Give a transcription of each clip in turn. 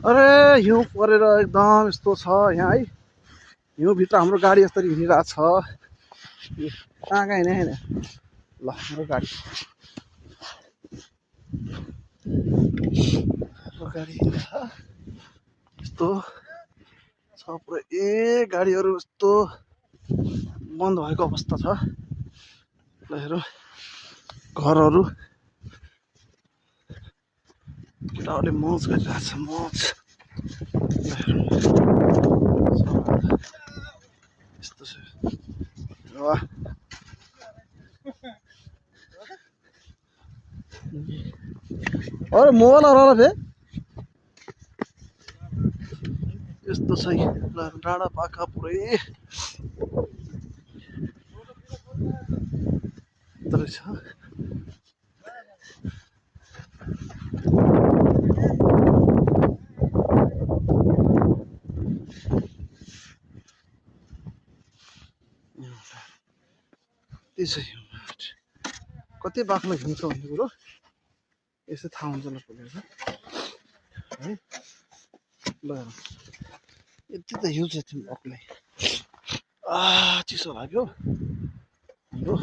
अरे हिउँ परेर एकदम यस्तो छ यहाँ है। हिउँभित्र हाम्रो गाडी यसरी हिँडिरहेको छ। कहाँ कहाँ हिँड्ने होइन ल हाम्रो गाडी यस्तो छ पुरै। गाडीहरू यस्तो बन्द भएको अवस्था छ। ल हेरौँ घरहरू केटाहरूले मौज गरिरहेको छ मौज। यस्तो छ वाह। अरे मोबाइल हराएर फे यस्तो छ डाँडा पाखा पुरै रहेछ। कति बाक्लो हिँड्छ भन्ने कुरो यसो थाहा हुन्छ ल पुगेर है। ल यति त हिउँछ तिमी अक्लै चिसो लाग्यो हाम्रो।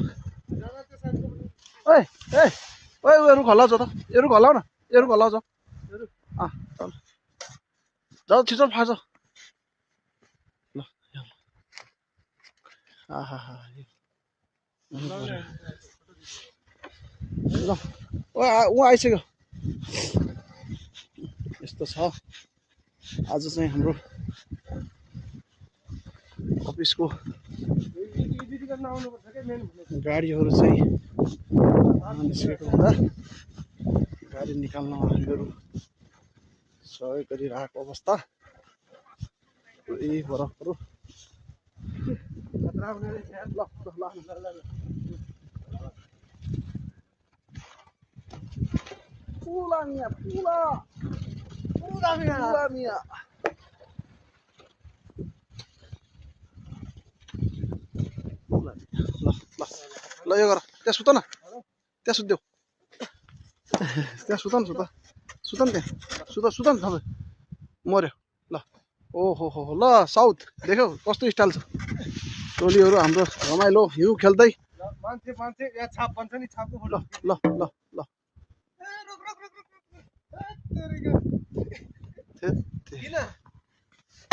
ओइ ए ओइ उयोहरू खल्लाउ त योहरू खल्लाउ न योहरू खल्लाउ जाऊ चल जाऊ छिटो फाँच ल। आहा ल ऊ आइसक्यो। यस्तो छ आज चाहिँ हाम्रो अफिसको गाडीहरू चाहिँ निस्केको हुँदा गाडी निकाल्न हामीहरू सहयोग गरिरहेको अवस्था। यही बरफहरू पुला मिया पुला पुला मिया पुला मिया ल यो गर त्यहाँ सुत न त्यहाँ सुत्देऊ त्यहाँ सुत न सुत न त्यहाँ सुत न तपाईँ मर्यो ल। ओहो हो ल साउथ देख्यौ कस्तो स्टाइल छ। टोलीहरू हाम्रो रमाइलो हिउँ खेल्दै ल ल ल ल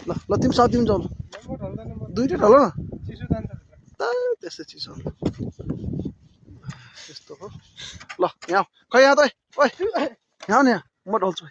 ल ल तिमी साथ दिउँ जाऊ दुइटै ढल न त्यसै चिसो यस्तो हो। ल यहाँ खै यहाँ त ओइ यहाँ नि यहाँ म ढल्छु।